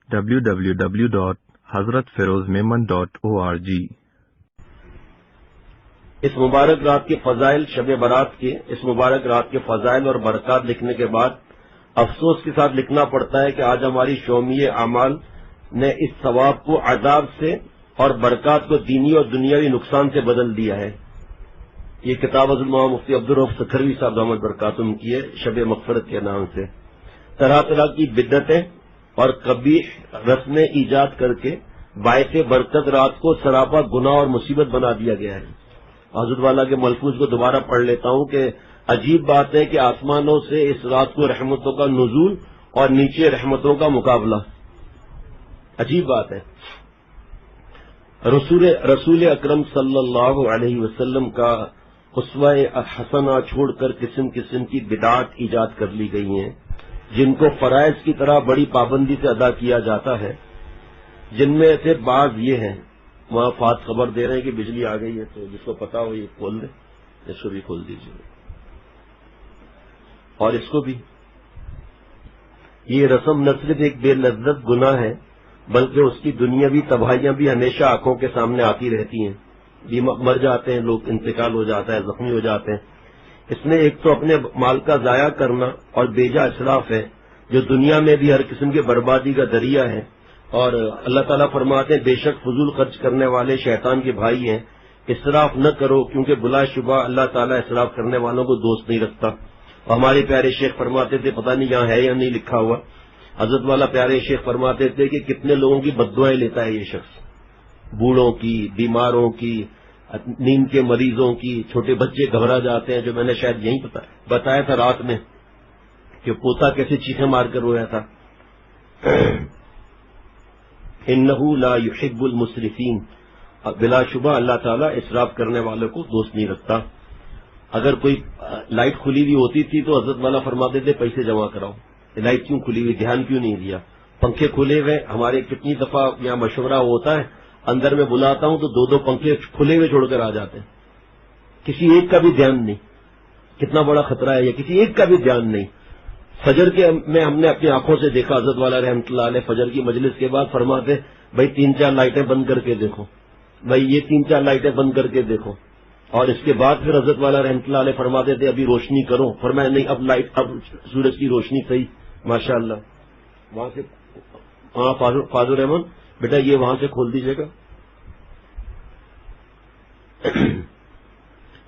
www.hazratfirozmemon.org۔ اس مبارک رات کے فضائل، شب برات کے اس مبارک رات کے فضائل اور برکات لکھنے کے بعد افسوس کے ساتھ لکھنا پڑتا ہے کہ آج ہماری شومی اعمال نے اس ثواب کو عذاب سے اور برکات کو دینی اور دنیاوی نقصان سے بدل دیا ہے۔ یہ کتاب حضرت مولانا مفتی عبدالرؤف سکھروی صاحب دامت برکاتہم کی ہے، شب مغفرت کے نام سے۔ طرح طرح کی بدعتیں اور قبیح رسمیں ایجاد کر کے باعث برکت رات کو سراپا گناہ اور مصیبت بنا دیا گیا ہے۔ حضرت والا کے ملفوظ کو دوبارہ پڑھ لیتا ہوں کہ عجیب بات ہے کہ آسمانوں سے اس رات کو رحمتوں کا نزول اور نیچے رحمتوں کا مقابلہ، عجیب بات ہے۔ رسول اکرم صلی اللہ علیہ وسلم کا اسوہ حسنہ چھوڑ کر قسم قسم کی بدعات ایجاد کر لی گئی ہیں، جن کو فرائض کی طرح بڑی پابندی سے ادا کیا جاتا ہے، جن میں سے بعض یہ ہیں۔ وہاں فات خبر دے رہے ہیں کہ بجلی آ گئی ہے، تو جس کو پتا ہو یہ کھول دیں، اس کو بھی کھول دیجیے، اور اس کو بھی۔ یہ رسم نہ صرف ایک بے لذت گناہ ہے بلکہ اس کی دنیاوی تباہیاں بھی ہمیشہ آنکھوں کے سامنے آتی رہتی ہیں۔ مر جاتے ہیں لوگ، انتقال ہو جاتا ہے، زخمی ہو جاتے ہیں۔ اس میں ایک تو اپنے مال کا ضائع کرنا اور بیجا اسراف ہے، جو دنیا میں بھی ہر قسم کی بربادی کا ذریعہ ہے، اور اللہ تعالیٰ فرماتے ہیں بے شک فضول خرچ کرنے والے شیطان کے بھائی ہیں، اسراف نہ کرو کیونکہ بلا شبہ اللہ تعالیٰ اسراف کرنے والوں کو دوست نہیں رکھتا۔ اور ہمارے پیارے شیخ فرماتے تھے، پتہ نہیں یہاں ہے یا نہیں لکھا ہوا، حضرت والا پیارے شیخ فرماتے تھے کہ کتنے لوگوں کی بددعائیں لیتا ہے یہ شخص، بوڑھوں کی، بیماروں کی، نیند کے مریضوں کی، چھوٹے بچے گھبرا جاتے ہیں، جو میں نے شاید یہیں بتایا تھا رات میں کہ پوتا کیسے چیخیں مار کر رویا تھا۔ انہ لا یحب المسرفین، بلا شبہ اللہ تعالیٰ اسراف کرنے والوں کو دوست نہیں رکھتا۔ اگر کوئی لائٹ کھلی ہوئی ہوتی تھی تو حضرت والا فرماتے تھے پیسے جمع کراؤ، لائٹ کیوں کھلی ہوئی، دھیان کیوں نہیں دیا؟ پنکھے کھلے ہوئے، ہمارے کتنی دفعہ یہاں مشورہ ہوتا ہے، اندر میں بلاتا ہوں تو دو دو پنکھے کھلے ہوئے چھوڑ کر آ جاتے ہیں، کسی ایک کا بھی دھیان نہیں۔ کتنا بڑا خطرہ ہے یہ، کسی ایک کا بھی دھیان نہیں۔ فجر کے میں ہم نے اپنی آنکھوں سے دیکھا، حضرت والا رحمۃ اللہ علیہ فجر کی مجلس کے بعد فرماتے بھائی 3-4 لائٹیں بند کر کے دیکھو، بھائی یہ 3-4 لائٹیں بند کر کے دیکھو، اور اس کے بعد پھر حضرت والا رحمۃ اللہ علیہ فرماتے تھے ابھی روشنی کرو، فرمایا نہیں اب لائٹ، اب سورج کی روشنی صحیح، ماشاء اللہ۔ وہاں سے ہاں فاضل رحمان بیٹا یہ وہاں سے کھول دیجیے گا۔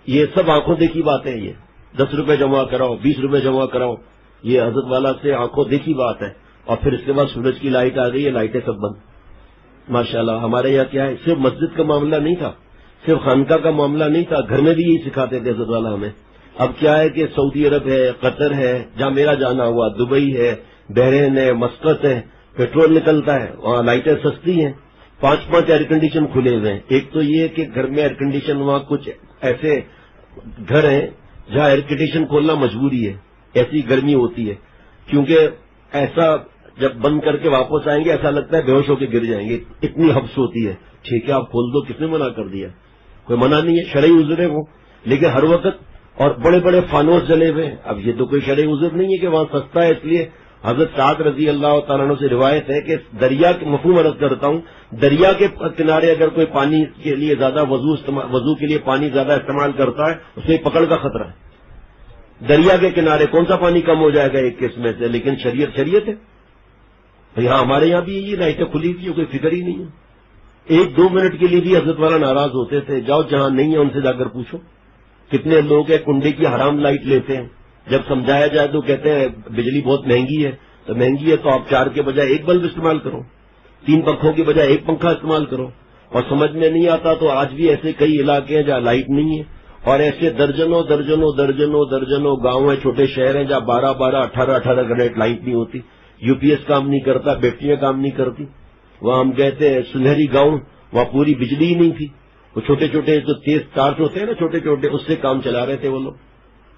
یہ سب آنکھوں دیکھی باتیں، یہ 10 روپے جمع کراؤ، 20 روپے جمع کراؤ، یہ حضرت والا سے آنکھوں دیکھی بات ہے۔ اور پھر اس کے بعد سورج کی لائٹ آ گئی ہے، لائٹیں سب بند، ماشاءاللہ۔ ہمارے یہاں کیا ہے، صرف مسجد کا معاملہ نہیں تھا، صرف خانقاہ کا معاملہ نہیں تھا، گھر میں بھی یہی سکھاتے تھے حضرت والا ہمیں۔ اب کیا ہے کہ سعودی عرب ہے، قطر ہے، جہاں میرا جانا ہوا، دبئی ہے، بحرین ہے، مسقط ہے، پیٹرول نکلتا ہے، وہاں لائٹیں سستی ہیں، 5 ایئر کنڈیشن کھلے ہوئے ہیں۔ ایک تو یہ کہ گھر میں ایئر کنڈیشن، وہاں کچھ ایسے گھر ہیں جہاں ایئر کنڈیشن کھولنا مجبوری ہے، ایسی گرمی ہوتی ہے، کیونکہ ایسا جب بند کر کے واپس آئیں گے ایسا لگتا ہے بے ہوش ہو کے گر جائیں گے، اتنی حبس ہوتی ہے۔ ٹھیک ہے آپ کھول دو، کس نے منع کر دیا؟ کوئی منع نہیں ہے، شرعی عذر ہے وہ، لیکن ہر وقت اور بڑے بڑے فانوس جلے ہوئے ہیں۔ اب یہ تو کوئی شرعی عذر نہیں ہے کہ وہاں سستا ہے اس لیے۔ حضرت سعد رضی اللہ تعالیٰ عنہ سے روایت ہے کہ دریا کے مفہوم عرض کرتا ہوں، دریا کے کنارے اگر کوئی پانی کے لیے زیادہ وضو کے لیے پانی زیادہ استعمال کرتا ہے، اسے پکڑ کا خطرہ ہے۔ دریا کے کنارے کون سا پانی کم ہو جائے گا ایک قسم سے، لیکن شریعت ہے۔ یہاں ہمارے یہاں بھی یہ لائٹیں کھلی تھی، کوئی فکر ہی نہیں ہے۔ 1-2 منٹ کے لیے بھی حضرت والا ناراض ہوتے تھے، جاؤ جہاں نہیں ہے ان سے جا کر پوچھو۔ کتنے لوگ ہیں کنڈے کی حرام لائٹ لیتے ہیں، جب سمجھایا جائے تو کہتے ہیں بجلی بہت مہنگی ہے، تو مہنگی ہے تو آپ 4 کے بجائے 1 بلب استعمال کرو، 3 پنکھوں کے بجائے 1 پنکھا استعمال کرو۔ اور سمجھ میں نہیں آتا تو آج بھی ایسے کئی علاقے ہیں جہاں لائٹ نہیں ہے، اور ایسے درجنوں گاؤں ہیں، چھوٹے شہر ہیں جہاں 12 18 گھنٹے لائٹ نہیں ہوتی، یو پی ایس کام نہیں کرتا، بیٹریاں کام نہیں کرتی۔ وہاں ہم کہتے ہیں سنہری گاؤں، وہاں پوری بجلی ہی نہیں تھی، وہ چھوٹے جو تیز تار ہوتے ہیں نا چھوٹے اس سے کام چلا رہے تھے وہ لوگ۔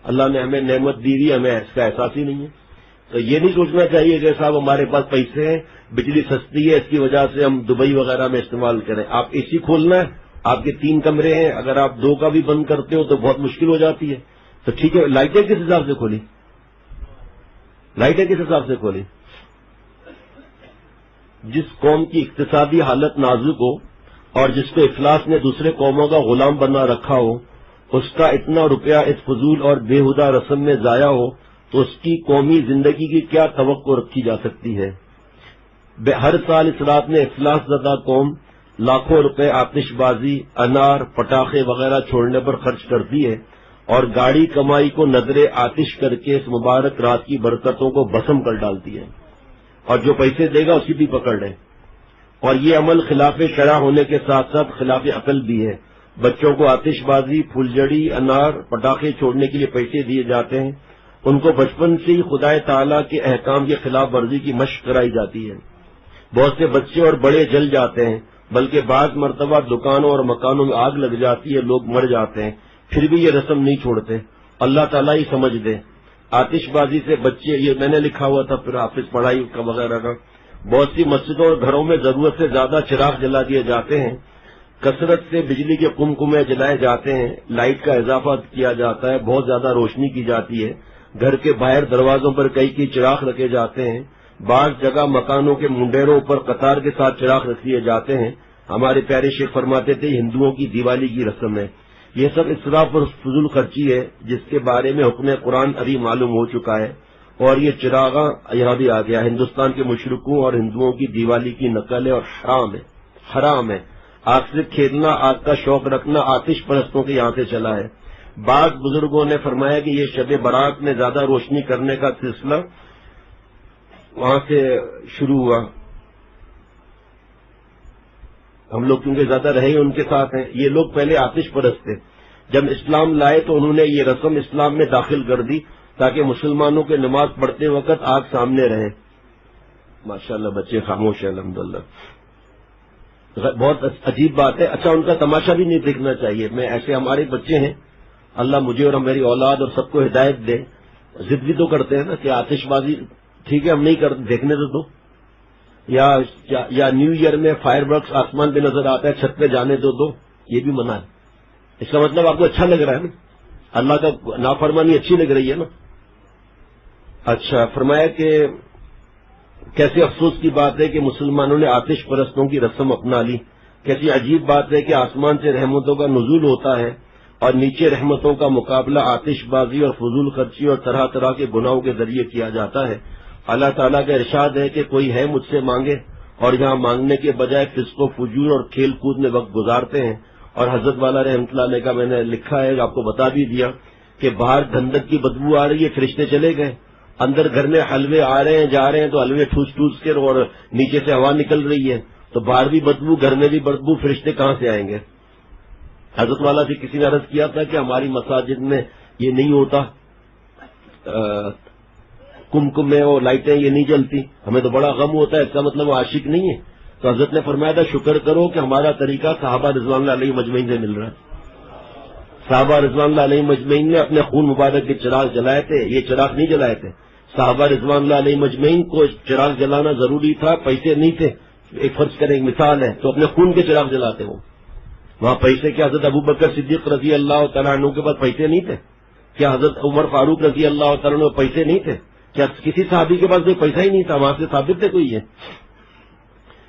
اللہ نے ہمیں نعمت دی ہوئی، ہمیں اس کا احساس ہی نہیں ہے۔ تو یہ نہیں سوچنا چاہیے کہ صاحب ہمارے پاس پیسے ہیں، بجلی سستی ہے، اس کی وجہ سے ہم دبئی وغیرہ میں استعمال کریں۔ آپ اے سی کھولنا ہے، آپ کے 3 کمرے ہیں، اگر آپ 2 کا بھی بند کرتے ہو تو بہت مشکل ہو جاتی ہے۔ تو ٹھیک ہے، لائٹیں کس حساب سے کھولی؟ جس قوم کی اقتصادی حالت نازک ہو اور جس کو افلاس نے دوسرے قوموں کا غلام بنا رکھا ہو، اس کا اتنا روپیہ اس فضول اور بےہودہ رسم میں ضائع ہو تو اس کی قومی زندگی کی کیا توقع رکھی جا سکتی ہے؟ ہر سال اس رات میں افلاس زدہ قوم لاکھوں روپے آتش بازی، انار، پٹاخے وغیرہ چھوڑنے پر خرچ کرتی ہے اور گاڑی کمائی کو نظر آتش کر کے اس مبارک رات کی برکتوں کو بسم کر ڈالتی ہے، اور جو پیسے دے گا اسی بھی پکڑ لے۔ اور یہ عمل خلاف شرع ہونے کے ساتھ ساتھ خلاف عقل بھی ہے۔ بچوں کو آتش بازی، پھلجڑی، انار، پٹاخے چھوڑنے کے لیے پیسے دیے جاتے ہیں، ان کو بچپن سے ہی خدا تعالیٰ کے احکام کی خلاف ورزی کی مشق کرائی جاتی ہے۔ بہت سے بچے اور بڑے جل جاتے ہیں، بلکہ بعض مرتبہ دکانوں اور مکانوں میں آگ لگ جاتی ہے، لوگ مر جاتے ہیں، پھر بھی یہ رسم نہیں چھوڑتے۔ اللہ تعالیٰ ہی سمجھ دے۔ آتش بازی سے بچے، یہ میں نے لکھا ہوا تھا پھر آفس پڑھائی کا وغیرہ کا، بہت سی مسجدوں اور گھروں میں ضرورت سے زیادہ چراغ جلا دیے جاتے ہیں، کثرت سے بجلی کے قمقمے جلائے جاتے ہیں، لائٹ کا اضافہ کیا جاتا ہے، بہت زیادہ روشنی کی جاتی ہے، گھر کے باہر دروازوں پر کئی چراغ رکھے جاتے ہیں، بعض جگہ مکانوں کے منڈیروں پر قطار کے ساتھ چراغ رکھ دیے جاتے ہیں۔ ہمارے پیارے شیخ فرماتے تھے ہندوؤں کی دیوالی کی رسم ہے۔ یہ سب اسراف اور فضول خرچی ہے جس کے بارے میں حکم قرآن ابھی معلوم ہو چکا ہے، اور یہ چراغاں یہاں بھی آ گیا۔ ہندوستان کے مشرکوں اور ہندوؤں کی دیوالی کی نقل ہے اور حرام ہے۔ آگ سے کھیلنا، آگ کا شوق رکھنا آتش پرستوں کے یہاں سے چلا ہے۔ بعض بزرگوں نے فرمایا کہ یہ شب برات میں زیادہ روشنی کرنے کا سلسلہ وہاں سے شروع ہوا۔ ہم لوگ کیونکہ زیادہ رہے ان کے ساتھ ہیں، یہ لوگ پہلے آتش پرست تھے، جب اسلام لائے تو انہوں نے یہ رسم اسلام میں داخل کر دی تاکہ مسلمانوں کے نماز پڑھتے وقت آگ سامنے رہے۔ ماشاءاللہ بچے خاموش ہیں الحمدللہ، بہت عجیب بات ہے۔ اچھا ان کا تماشا بھی نہیں دیکھنا چاہیے۔ میں ایسے ہمارے بچے ہیں، اللہ مجھے اور میری اولاد اور سب کو ہدایت دے، ضد بھی تو کرتے ہیں نا کہ آتش بازی ٹھیک ہے ہم نہیں کرتے، دیکھنے تو دو، یا نیو ایئر میں فائر ورکس آسمان پہ نظر آتا ہے، چھت پہ جانے تو دو، یہ بھی منع ہے۔ اس کا مطلب آپ کو اچھا لگ رہا ہے نا، اللہ کا نافرمانی اچھی لگ رہی ہے نا۔ اچھا فرمایا کہ کیسے افسوس کی بات ہے کہ مسلمانوں نے آتش پرستوں کی رسم اپنا لی، کیسی عجیب بات ہے کہ آسمان سے رحمتوں کا نزول ہوتا ہے اور نیچے رحمتوں کا مقابلہ آتش بازی اور فضول خرچی اور طرح طرح کے گناہوں کے ذریعے کیا جاتا ہے۔ اللہ تعالیٰ کا ارشاد ہے کہ کوئی ہے مجھ سے مانگے، اور یہاں مانگنے کے بجائے فسق و فجور اور کھیل کود میں وقت گزارتے ہیں۔ اور حضرت والا رحمۃ اللہ علیہ کا میں نے لکھا ہے، آپ کو بتا بھی دیا کہ باہر گندک کی بدبو آ رہی ہے، فرشتے چلے گئے، اندر گھر میں حلوے آ رہے ہیں جا رہے ہیں تو حلوے ٹھوس ٹھوس کے اور نیچے سے ہوا نکل رہی ہے، تو باہر بھی بدبو گھر میں بھی بدبو، فرشتے کہاں سے آئیں گے؟ حضرت والا سے کسی نے عرض کیا تھا کہ ہماری مساجد میں یہ نہیں ہوتا، کمکمے اور لائٹیں یہ نہیں جلتی، ہمیں تو بڑا غم ہوتا ہے، اس کا مطلب وہ عاشق نہیں ہے۔ تو حضرت نے فرمایا تھا شکر کرو کہ ہمارا طریقہ صحابہ رضوان اللہ علیہ مجمعین سے مل رہا ہے۔ صحابہ رضوان اللہ علیہ مجمعین نے اپنے خون مبارک کے چراغ جلائے تھے، یہ چراغ نہیں جلائے تھے۔ صحابہ رضوان اللہ علیہ مجمعین کو چراغ جلانا ضروری تھا، پیسے نہیں تھے۔ ایک فرض کریں ایک مثال ہے تو اپنے خون کے چراغ جلاتے ہو، وہاں پیسے کیا حضرت ابو بکر صدیق رضی اللہ تعالیٰ عنہ کے پاس پیسے نہیں تھے؟ کیا حضرت عمر فاروق رضی اللہ تعالیٰ عنہ پیسے نہیں تھے؟ کیا کسی صحابی کے پاس کوئی پیسہ ہی نہیں تھا؟ وہاں سے ثابت ہے کوئی ہے؟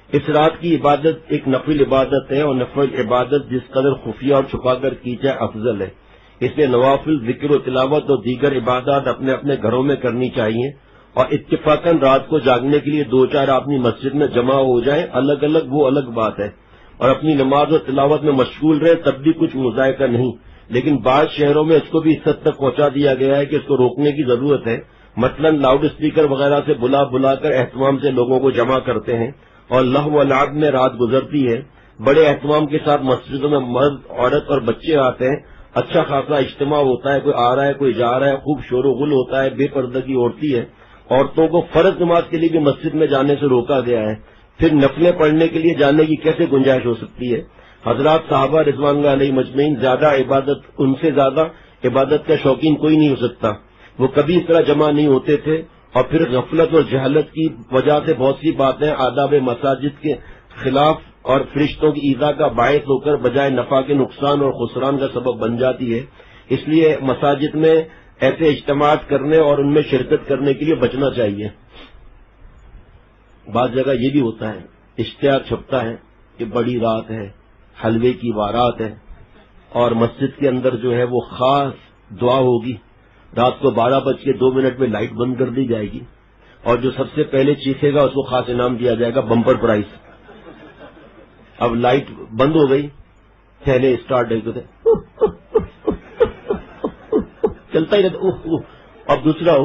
اس رات کی عبادت ایک نفل عبادت ہے، اور نفل عبادت جس قدر خفیہ اور چھپا کر کی جائے افضل ہے۔ اس لیے نوافل، ذکر و تلاوت اور دیگر عبادات اپنے اپنے گھروں میں کرنی چاہیے، اور اتفاقاً رات کو جاگنے کے لیے 2-4 آدمی مسجد میں جمع ہو جائیں، الگ الگ وہ الگ بات ہے، اور اپنی نماز و تلاوت میں مشغول رہے تب بھی کچھ مذائقہ نہیں۔ لیکن بعض شہروں میں اس کو بھی اس حد تک پہنچا دیا گیا ہے کہ اس کو روکنے کی ضرورت ہے۔ مثلاً لاؤڈ اسپیکر وغیرہ سے بلا کر اہتمام سے لوگوں کو جمع کرتے ہیں، اور لہو و لعب میں رات گزرتی ہے۔ بڑے اہتمام کے ساتھ مسجدوں میں مرد، عورت اور بچے آتے ہیں، اچھا خاصا اجتماع ہوتا ہے، کوئی آ رہا ہے کوئی جا رہا ہے، خوب شور و غل ہوتا ہے، بے پردگی ہوتی ہے۔ عورتوں کو فرض نماز کے لیے بھی مسجد میں جانے سے روکا گیا ہے، پھر نفلیں پڑھنے کے لیے جانے کی کیسے گنجائش ہو سکتی ہے؟ حضرات صحابہ رضوان اللہ علیہ مجمعین ان سے زیادہ عبادت کا شوقین کوئی نہیں ہو سکتا۔ وہ کبھی اس طرح جمع نہیں ہوتے تھے، اور پھر غفلت اور جہالت کی وجہ سے بہت سی باتیں آداب مساجد کے خلاف اور فرشتوں کی ایذا کا باعث ہو کر بجائے نفع کے نقصان اور خسران کا سبب بن جاتی ہے۔ اس لیے مساجد میں ایسے اجتماعات کرنے اور ان میں شرکت کرنے کے لیے بچنا چاہیے۔ بعض جگہ یہ بھی ہوتا ہے، اشتہار چھپتا ہے کہ بڑی رات ہے، حلوے کی بارات ہے، اور مسجد کے اندر جو ہے وہ خاص دعا ہوگی، رات کو 12:02 میں لائٹ بند کر دی جائے گی، اور جو سب سے پہلے چیخے گا اس کو خاص انعام دیا جائے گا، بمپر پرائز۔ اب لائٹ بند ہو گئی، پہلے اسٹارٹ چلتا ہی رہتا، اب دوسرا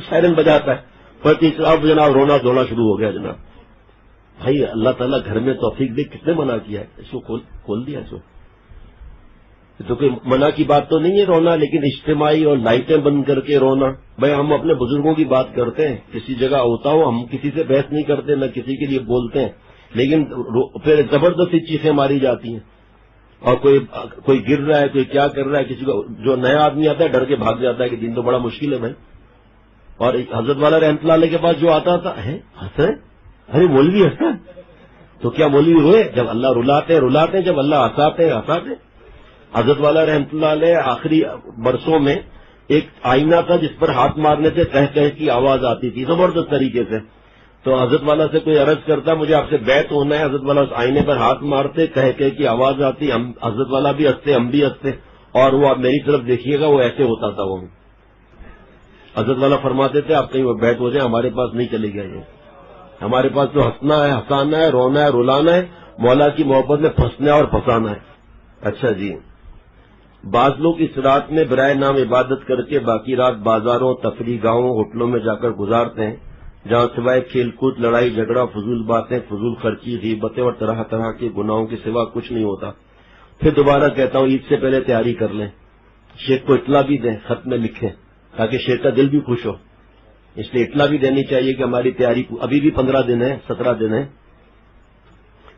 سائرن بجاتا ہے، پر تیسرا اب جناب رونا دھونا شروع ہو گیا جناب۔ بھائی اللہ تعالیٰ گھر میں توفیق دے، کس نے منع کیا ہے؟ اس کو کھول دیا، اس کو تو کوئی منع کی بات تو نہیں ہے رونا، لیکن اجتماعی اور لائٹیں بند کر کے رونا۔ بھائی ہم اپنے بزرگوں کی بات کرتے ہیں، کسی جگہ ہوتا ہو ہم کسی سے بحث نہیں کرتے، نہ کسی کے لیے بولتے ہیں، لیکن پھر زبردستی چیخیں ماری جاتی ہیں، اور کوئی گر رہا ہے، کوئی کیا کر رہا ہے، کسی کو جو نیا آدمی آتا ہے ڈر کے بھاگ جاتا ہے کہ دین تو بڑا مشکل ہے بھائی۔ اور حضرت والا رحمۃ اللہ علیہ کے پاس جو آتا تھا، ہنس رہے، ارے مولوی ہنستا ہے، تو کیا مولوی روئے؟ جب اللہ رلاتے ہیں، جب اللہ ہنساتے ہیں۔ حضرت والا رحمۃ اللہ علیہ آخری برسوں میں ایک آئینہ تھا جس پر ہاتھ مارنے سے کہہ کی آواز آتی تھی زبردست طریقے سے، تو حضرت والا سے کوئی عرض کرتا مجھے آپ سے بیعت ہونا ہے، حضرت والا اس آئینے پر ہاتھ مارتے، کہہ کی آواز آتی، حضرت والا بھی ہنستے، ہم بھی ہنستے، اور وہ آپ میری طرف دیکھیے گا وہ ایسے ہوتا تھا۔ وہ حضرت والا فرماتے تھے آپ کہیں وہ بیعت ہو جائے، ہمارے پاس نہیں چلے گا یہ، ہمارے پاس تو ہنسنا ہے، ہنسانا ہے، رونا ہے، رلانا ہے، مولا کی محبت میں پھنسنا ہے اور پھنسانا ہے۔ اچھا جی، بعض لوگ اس رات میں برائے نام عبادت کر کے باقی رات بازاروں، تفریح گاہوں، ہوٹلوں میں جا کر گزارتے ہیں، جہاں سوائے کھیل کود، لڑائی جھگڑا، فضول باتیں، فضول خرچی، غیبتیں اور طرح طرح کے گناہوں کے سوا کچھ نہیں ہوتا۔ پھر دوبارہ کہتا ہوں عید سے پہلے تیاری کر لیں، شیخ کو اطلاع بھی دیں، خط میں لکھیں تاکہ شیخ کا دل بھی خوش ہو، اس لیے اطلاع بھی دینی چاہیے کہ ہماری تیاری ابھی بھی 15 دن ہے، 17 دن ہے۔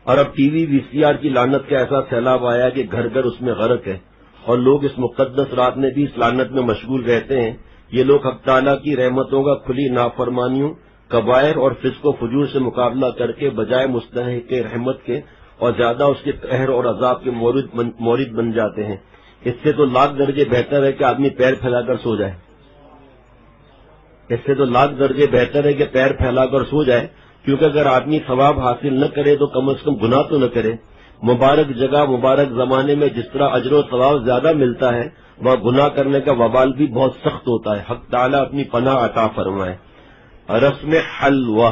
اور اب ٹی وی VCR کی لعنت کا ایسا سیلاب آیا کہ گھر گھر اس میں غرق ہے، اور لوگ اس مقدس رات میں بھی اس لعنت میں مشغول رہتے ہیں۔ یہ لوگ حق تعالیٰ کی رحمتوں کا کھلی نافرمانیوں، کبائر اور فسق و فجور سے مقابلہ کر کے بجائے مستحق رحمت کے اور زیادہ اس کے قہر اور عذاب کے مورد بن جاتے ہیں۔ اس سے تو لاکھ درجے بہتر ہے کہ آدمی پیر پھیلا کر سو جائے، اس سے تو لاکھ درجے بہتر ہے کہ پیر پھیلا کر سو جائے، کیونکہ اگر آدمی ثواب حاصل نہ کرے تو کم از کم گناہ تو نہ کرے۔ مبارک جگہ مبارک زمانے میں جس طرح اجر و ثواب زیادہ ملتا ہے، وہاں گناہ کرنے کا وبال بھی بہت سخت ہوتا ہے۔ حق تعالیٰ اپنی پناہ عطا فرمائے۔ رسم حلوہ،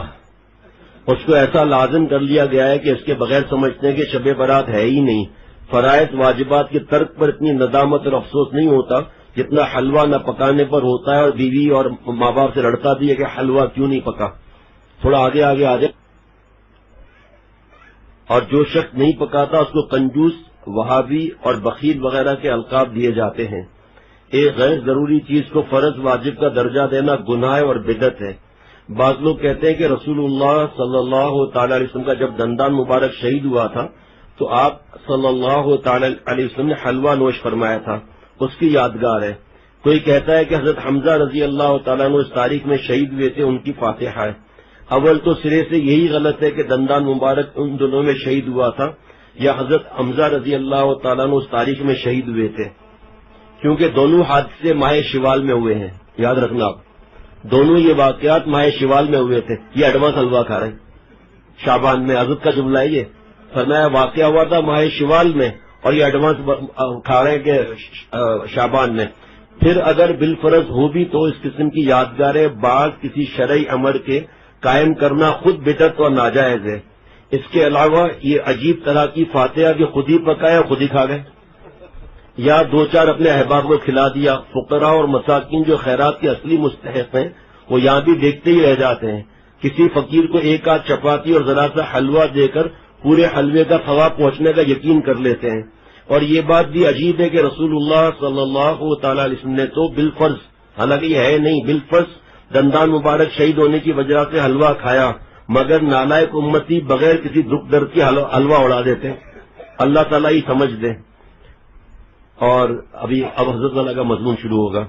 اس کو ایسا لازم کر لیا گیا ہے کہ اس کے بغیر سمجھتے ہیں کہ شب برات ہے ہی نہیں۔ فرائض واجبات کے ترک پر اتنی ندامت اور افسوس نہیں ہوتا جتنا حلوہ نہ پکانے پر ہوتا ہے، اور بیوی اور ماں باپ سے لڑتا بھی ہے کہ حلوہ کیوں نہیں پکا۔ تھوڑا آگے آ جائے، اور جو شخص نہیں پکاتا اس کو کنجوس، وہابی اور بخیل وغیرہ کے القاب دیے جاتے ہیں۔ ایک غیر ضروری چیز کو فرض واجب کا درجہ دینا گناہ اور بدعت ہے۔ بعض لوگ کہتے ہیں کہ رسول اللہ صلی اللہ تعالی علیہ وسلم کا جب دندان مبارک شہید ہوا تھا تو آپ صلی اللہ تعالی علیہ وسلم نے حلوہ نوش فرمایا تھا، اس کی یادگار ہے۔ کوئی کہتا ہے کہ حضرت حمزہ رضی اللہ تعالیٰ عنہ اس تاریخ میں شہید ہوئے تھے، ان کی فاتحہ ہے۔ اول تو سرے سے یہی غلط ہے کہ دندان مبارک ان دنوں میں شہید ہوا تھا، یا حضرت حمزہ رضی اللہ تعالیٰ عنہ اس تاریخ میں شہید ہوئے تھے، کیونکہ دونوں حادثے ماہ شوال میں ہوئے ہیں۔ یاد رکھنا آپ، دونوں یہ واقعات ماہ شوال میں ہوئے تھے۔ یہ ایڈوانس حلوہ کھا رہے ہیں شعبان میں، حضرت کا جملہ ہے یہ، فرمایا واقعہ ہوا تھا ماہ شوال میں اور یہ ایڈوانس کھا رہے ہیں کہ شعبان میں۔ پھر اگر بالفرض ہو بھی تو اس قسم کی یادگاریں بعض کسی شرعی امر کے قائم کرنا خود بدعت اور ناجائز ہے۔ اس کے علاوہ یہ عجیب طرح کی فاتحہ کہ خود ہی پکایا خود ہی کھا گئے، یا دو چار اپنے احباب کو کھلا دیا۔ فقراء اور مساکین جو خیرات کے اصلی مستحق ہیں وہ یہاں بھی دیکھتے ہی رہ جاتے ہیں۔ کسی فقیر کو ایک آدھ چپاتی اور ذرا سا حلوہ دے کر پورے حلوے کا ثواب پہنچنے کا یقین کر لیتے ہیں۔ اور یہ بات بھی عجیب ہے کہ رسول اللہ صلی اللہ تعالی علیہ وسلم نے تو بالفرض، حالانکہ یہ ہے نہیں، بالفرض دندان مبارک شہید ہونے کی وجہ سے حلوہ کھایا، مگر نالائق امتی بغیر کسی دکھ درد کی حلوہ اڑا دیتے ہیں۔ اللہ تعالیٰ ہی سمجھ دے۔ اور اب حضرت والا کا مضمون شروع ہوگا۔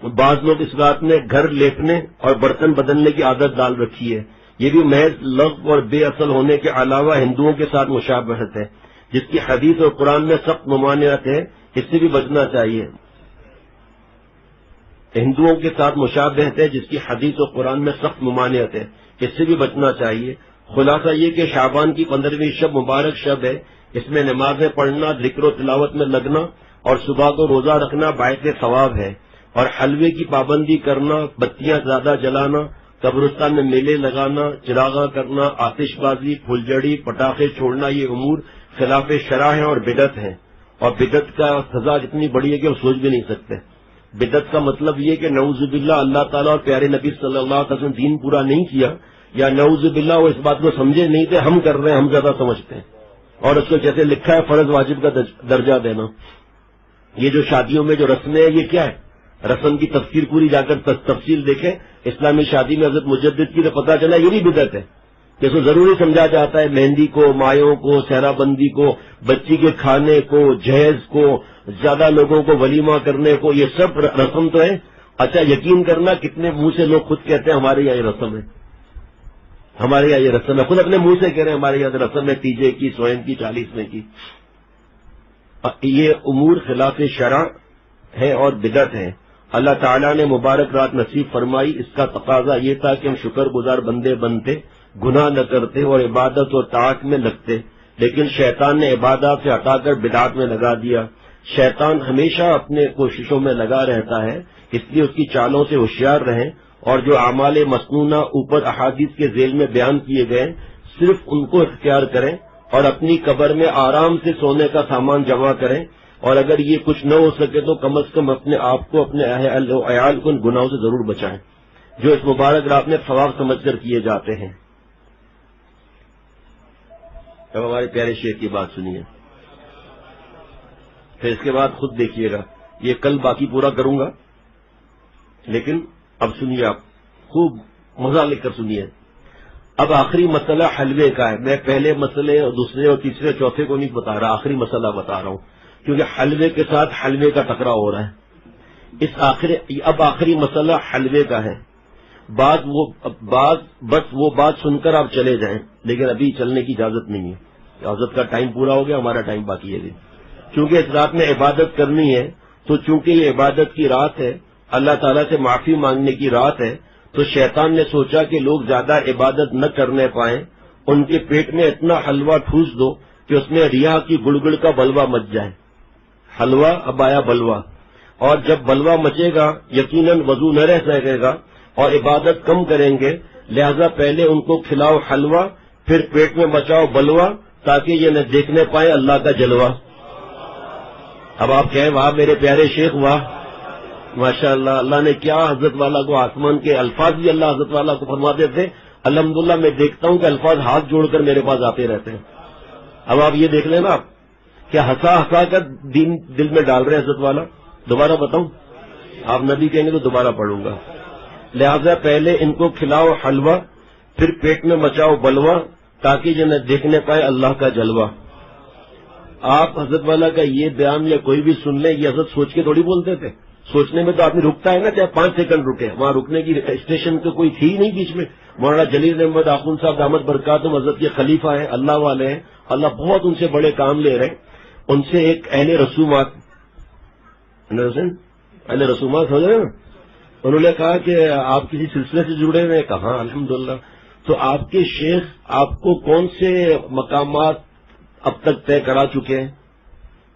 بعض لوگ اس رات میں گھر لیپنے اور برتن بدلنے کی عادت ڈال رکھی ہے۔ یہ بھی محض لغو اور بے اصل ہونے کے علاوہ ہندوؤں کے ساتھ مشابہت ہے، جس کی حدیث اور قرآن میں سخت ممانعت ہے، اس سے بھی بچنا چاہیے۔ ہندوؤں کے ساتھ مشابہت ہے جس کی حدیث و قرآن میں سخت ممانعت ہے، اس سے بھی بچنا چاہیے۔ خلاصہ یہ کہ شعبان کی 15ویں شب مبارک شب ہے، اس میں نمازیں پڑھنا، ذکر و تلاوت میں لگنا اور صبح کو روزہ رکھنا باعث ثواب ہے، اور حلوے کی پابندی کرنا، بتیاں زیادہ جلانا، قبرستان میں میلے لگانا، چراغاں کرنا، آتش بازی، پھلجڑی، پٹاخے چھوڑنا، یہ امور خلاف شرع ہیں اور بدعت ہیں، اور بدعت کا سزا اتنی بڑی ہے کہ ہم سوچ بھی نہیں سکتے۔ بدعت کا مطلب یہ کہ نعوذ باللہ اللہ تعالیٰ اور پیارے نبی صلی اللہ علیہ وسلم دین پورا نہیں کیا، یا نعوذ باللہ وہ اس بات کو سمجھے نہیں تھے، ہم کر رہے ہیں، ہم زیادہ سمجھتے ہیں، اور اس کو جیسے لکھا ہے فرض واجب کا درجہ دینا۔ یہ جو شادیوں میں جو رسمیں ہیں یہ کیا ہے؟ رسم کی تفسیر پوری جا کر تفصیل دیکھیں اسلامی شادی میں حضرت مجدد کی، تو پتہ چلا یہ بھی بدعت ہے کہ اس کو ضروری سمجھا جاتا ہے، مہندی کو، مایوں کو، صحرا بندی کو، بچی کے کھانے کو، جہیز کو، زیادہ لوگوں کو ولیمہ کرنے کو، یہ سب رسم تو ہے۔ اچھا یقین کرنا کتنے منہ سے لوگ خود کہتے ہیں ہمارے یہاں یہ رسم ہے، ہمارے یہاں یہ رسم ہے، خود اپنے منہ سے کہہ رہے ہیں ہمارے یہاں رسم ہے، تیجے کی، سوئم کی، 40ویں کی۔ یہ امور خلاف شرع ہے اور بدعت ہے۔ اللہ تعالیٰ نے مبارک رات نصیب فرمائی، اس کا تقاضا یہ تھا کہ ہم شکر گزار بندے بنتے، گناہ نہ کرتے اور عبادت اور طاعت میں لگتے، لیکن شیطان نے عبادات سے ہٹا کر بدعات میں لگا دیا۔ شیطان ہمیشہ اپنے کوششوں میں لگا رہتا ہے، اس لیے اس کی چالوں سے ہوشیار رہیں، اور جو اعمال مسنونہ اوپر احادیث کے ذیل میں بیان کیے گئے صرف ان کو اختیار کریں، اور اپنی قبر میں آرام سے سونے کا سامان جمع کریں، اور اگر یہ کچھ نہ ہو سکے تو کم از کم اپنے آپ کو، اپنے اہل و عیال کو ان گناہوں سے ضرور بچائیں جو اس مبارک رات میں ثواب سمجھ کر کیے جاتے ہیں۔ اب ہمارے پیارے شیخ کی بات سنیے، پھر اس کے بعد خود دیکھیے گا، یہ کل باقی پورا کروں گا، لیکن اب سنیے، آپ خوب مزہ لے کر سنیے۔ اب آخری مسئلہ حلوے کا ہے، میں پہلے مسئلے اور دوسرے اور تیسرے اور چوتھے کو نہیں بتا رہا، آخری مسئلہ بتا رہا ہوں، کیونکہ حلوے کے ساتھ حلوے کا ٹکراؤ ہو رہا ہے۔ اب آخری مسئلہ حلوے کا ہے۔ بس وہ بات سن کر آپ چلے جائیں، لیکن ابھی چلنے کی اجازت نہیں ہے، حضرت کا ٹائم پورا ہو گیا، ہمارا ٹائم باقی ہے ابھی، کیونکہ اس رات میں عبادت کرنی ہے، تو چونکہ یہ عبادت کی رات ہے، اللہ تعالیٰ سے معافی مانگنے کی رات ہے، تو شیطان نے سوچا کہ لوگ زیادہ عبادت نہ کرنے پائیں، ان کے پیٹ میں اتنا حلوہ ٹھوس دو کہ اس میں ریا کی گڑگڑ کا بلوہ مچ جائے۔ حلوہ اب آیا بلوہ، اور جب بلوہ مچے گا یقیناً وضو نہ رہ سکے گا اور عبادت کم کریں گے، لہذا پہلے ان کو کھلاؤ حلوہ، پھر پیٹ میں مچاؤ بلوہ، تاکہ یہ نہ دیکھنے پائے اللہ کا جلوہ۔ اب آپ کہیں واہ میرے پیارے شیخ، واہ ماشاء اللہ، اللہ نے کیا حضرت والا کو، آسمان کے الفاظ بھی اللہ حضرت والا کو فرماتے تھے، الحمدللہ میں دیکھتا ہوں کہ الفاظ ہاتھ جوڑ کر میرے پاس آتے رہتے ہیں۔ اب آپ یہ دیکھ لیں نا، کیا ہنسا ہنسا کر دین دل میں ڈال رہے ہیں حضرت والا۔ دوبارہ بتاؤں، آپ نبی کہیں گے تو دوبارہ پڑھوں گا۔ لہذا پہلے ان کو کھلاؤ حلوہ، پھر پیٹ میں مچاؤ بلوہ، تاکہ یہ نہ دیکھنے پائے اللہ کا جلوہ۔ آپ حضرت والا کا یہ بیان یا کوئی بھی سن لیں، یہ حضرت سوچ کے تھوڑی بولتے تھے، سوچنے میں تو آدمی رکتا ہے نا، چاہے 5 سیکنڈ رکے، وہاں رکنے کی اسٹیشن تو کوئی تھی نہیں بیچ میں۔ مولانا جلیل احمد آخوند صاحب دامت برکاتہم حضرت کے خلیفہ ہیں، اللہ والے ہیں، اللہ بہت ان سے بڑے کام لے رہے ہیں۔ ان سے ایک اہل رسومات ہو جائے نا، انہوں نے کہا کہ آپ کسی سلسلے سے جڑے ہوئے ہیں؟ کہا الحمدللہ۔ تو آپ کے شیخ آپ کو کون سے مقامات اب تک طے کرا چکے ہیں؟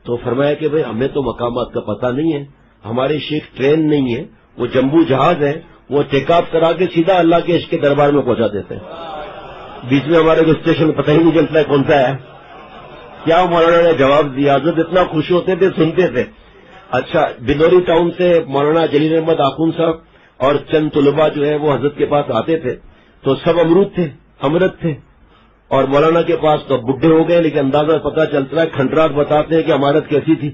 تو فرمایا کہ بھئی ہمیں تو مقامات کا پتہ نہیں ہے، ہمارے شیخ ٹرین نہیں ہے، وہ جمبو جہاز ہے، وہ ٹیک آف کرا کے سیدھا اللہ کے عشق کے دربار میں پہنچا دیتے ہیں، بیچ میں ہمارے کو اسٹیشن پتہ ہی نہیں چلتا ہے کون سا ہے۔ کیا مولانا نے جواب دیا، حضرت اتنا خوش ہوتے تھے، سنتے تھے۔ اچھا، بنوری ٹاؤن سے مولانا جلیل احمد آخوند صاحب اور چند طلباء جو ہے وہ حضرت کے پاس آتے تھے، تو سب امرود تھے، امرت تھے، اور مولانا کے پاس تو بڈھے ہو گئے، لیکن اندازہ پتہ چلتا ہے، کھنڈرات بتاتے ہیں کہ امارت کیسی تھی۔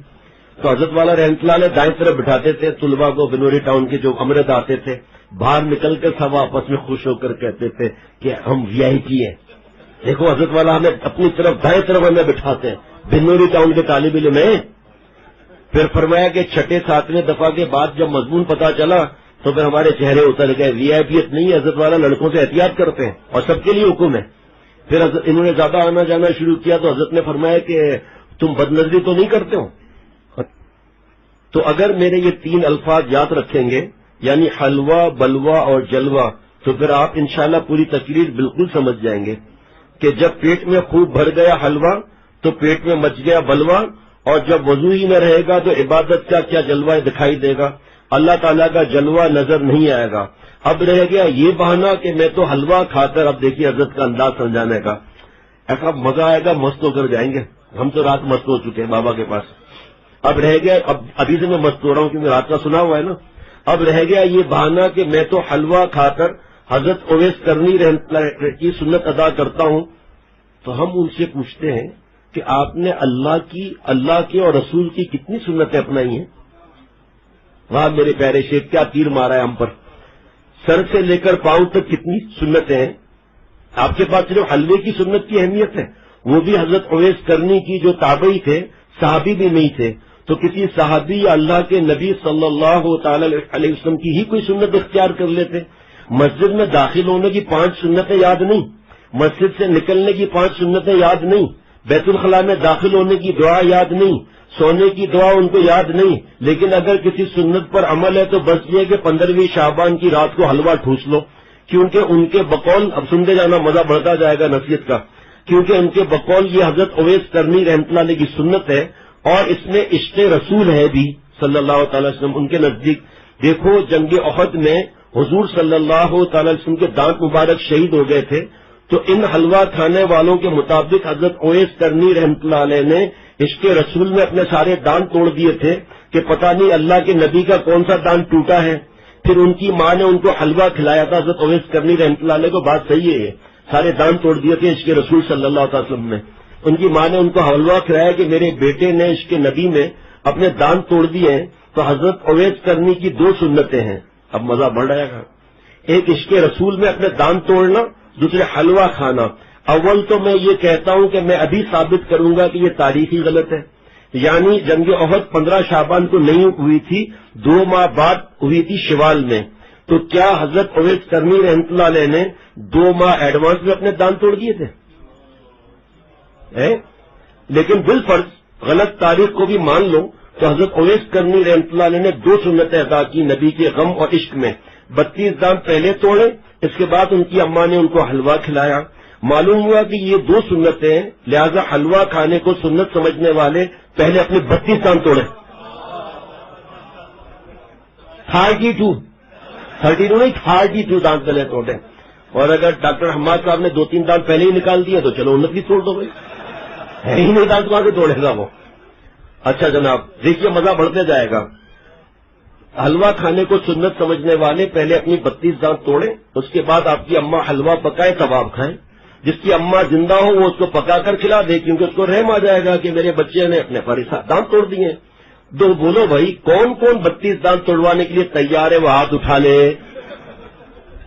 تو حضرت والا رحمۃ اللہ علیہ دائیں طرف بٹھاتے تھے طلباء کو، بنوری ٹاؤن کے جو امرت آتے تھے، باہر نکل کر سب آپس میں خوش ہو کر کہتے تھے کہ ہم وی آئی پی ہیں، دیکھو حضرت والا ہمیں اپنی طرف دائیں طرف ہمیں بٹھاتے ہیں، بنوری ٹاؤن کے طالب علم ہیں۔ پھر فرمایا کہ 6-7ویں دفعہ کے بعد جب مضمون پتا چلا تو پھر ہمارے چہرے اتر گئے، وی آئی پی نہیں، حضرت والا لڑکوں سے احتیاط کرتے ہیں اور سب کے لیے حکم ہے۔ پھر انہوں نے زیادہ آنا جانا شروع کیا تو حضرت نے فرمایا کہ تم بدنظری تو نہیں کرتے ہو؟ تو اگر میرے یہ 3 الفاظ یاد رکھیں گے، یعنی حلوہ بلوا اور جلوہ، تو پھر آپ انشاءاللہ پوری تقریر بالکل سمجھ جائیں گے کہ جب پیٹ میں خوب بھر گیا حلوہ تو پیٹ میں مچ گیا بلوا، اور جب وضو ہی نہ رہے گا تو عبادت کا کیا جلوہ دکھائی دے گا، اللہ تعالیٰ کا جلوہ نظر نہیں آئے گا۔ اب رہ گیا یہ بہانہ کہ میں تو حلوہ کھا کر، اب دیکھیے حضرت کا انداز سمجھانے کا، ایسا مزہ آئے گا، مست ہو کر جائیں گے۔ ہم تو رات مست ہو چکے ہیں بابا کے پاس، اب رہ گیا، ابھی سے میں مست ہو رہا ہوں کیونکہ رات کا سنا ہوا ہے نا، اب رہ گیا یہ بہانہ کہ میں تو حلوہ کھا کر حضرت اویس کرنی کی سنت ادا کرتا ہوں۔ تو ہم ان سے پوچھتے ہیں کہ آپ نے اللہ کی اور رسول کی کتنی سنتیں اپنائی ہیں؟ واہ میرے پیارے شیخ، کیا تیر مارا ہے ہم پر، سر سے لے کر پاؤں تک کتنی سنتیں ہیں۔ آپ کے پاس صرف حلوے کی سنت کی اہمیت ہے، وہ بھی حضرت اویس کرنی کی جو تابعی تھے، صحابی بھی نہیں تھے، تو کسی صحابی یا اللہ کے نبی صلی اللہ تعالی علیہ وسلم کی ہی کوئی سنت اختیار کر لیتے۔ مسجد میں داخل ہونے کی 5 سنتیں یاد نہیں، مسجد سے نکلنے کی 5 سنتیں یاد نہیں، بیت الخلاء میں داخل ہونے کی دعا یاد نہیں، سونے کی دعا ان کو یاد نہیں، لیکن اگر کسی سنت پر عمل ہے تو بس یہ کہ 15ویں شعبان کی رات کو حلوہ ٹھوس لو، کیونکہ ان کے بقول، اب سنتے جانا مزہ بڑھتا جائے گا نصیحت کا، کیونکہ ان کے بقول یہ حضرت اویس کرنی رحمۃ اللہ علیہ کی سنت ہے، اور اس میں عشق رسول ہے بھی صلی اللہ تعالی وسلم ان کے نزدیک۔ دیکھو جنگ احد میں حضور صلی اللہ تعالی وسلم کے دانت مبارک شہید ہو گئے تھے، تو ان حلوہ کھانے والوں کے مطابق حضرت اویس کرنی رحمۃ اللہ علیہ نے عشق رسول میں اپنے سارے دانت توڑ دیے تھے کہ پتہ نہیں اللہ کے نبی کا کون سا دانت ٹوٹا ہے۔ پھر ان کی ماں نے ان کو حلوہ کھلایا تھا، حضرت اویس کرنی رحمۃ اللہ علیہ کو، بات صحیح ہے، یہ سارے دانت توڑ دیے تھے عشق رسول صلی اللہ تعالی وسلم نے۔ ان کی ماں نے ان کو حلوہ کھلایا کہ میرے بیٹے نے عشق نبی میں اپنے دانت توڑ دیے ہیں۔ تو حضرت اویس کرنی کی 2 سنتیں ہیں، اب مزہ بڑھ رہا ہے، ایک عشق رسول میں اپنے دانت توڑنا، دوسرے حلوہ کھانا۔ اول تو میں یہ کہتا ہوں کہ میں ابھی ثابت کروں گا کہ یہ تاریخی غلط ہے، یعنی جنگ احد 15 شعبان کو نہیں ہوئی تھی، 2 ماہ بعد ہوئی تھی شوال میں، تو کیا حضرت اویس کرنی رحمۃ اللہ علیہ نے 2 ماہ ایڈوانس میں اپنے دانت توڑ دیے تھے؟ لیکن بالفرض غلط تاریخ کو بھی مان لو تو حضرت اویس کرنی رحمۃ اللہ علیہ نے 2 سنتیں ادا کی نبی کے غم اور عشق میں۔ 32 دانت پہلے توڑے، اس کے بعد ان کی اماں نے ان کو حلوہ کھلایا۔ معلوم ہوا کہ یہ 2 سنتیں ہیں، لہذا حلوہ کھانے کو سنت سمجھنے والے پہلے اپنے 32 دانت توڑے، 32 دانت پہلے توڑے۔ اور اگر ڈاکٹر حماد صاحب نے 2-3 دانت پہلے ہی نکال دیا تو چلو 29 توڑ دو، بھائی ہے ہی نہیں دانت وہاں سے توڑے گا وہ۔ اچھا جناب دیکھیے مزہ بڑھتے جائے گا۔ حلوہ کھانے کو سنت سمجھنے والے پہلے اپنی 32 دانت توڑیں، اس کے بعد آپ کی اماں حلوہ پکائے تب آپ کھائیں۔ جس کی اماں زندہ ہو وہ اس کو پکا کر کھلا دے، کیونکہ اس کو رحم آ جائے گا کہ میرے بچے نے اپنے پر دانت توڑ دیے۔ تو بولو بھائی کون کون 32 دانت توڑوانے کے لیے تیار ہے، وہ ہاتھ اٹھا لے۔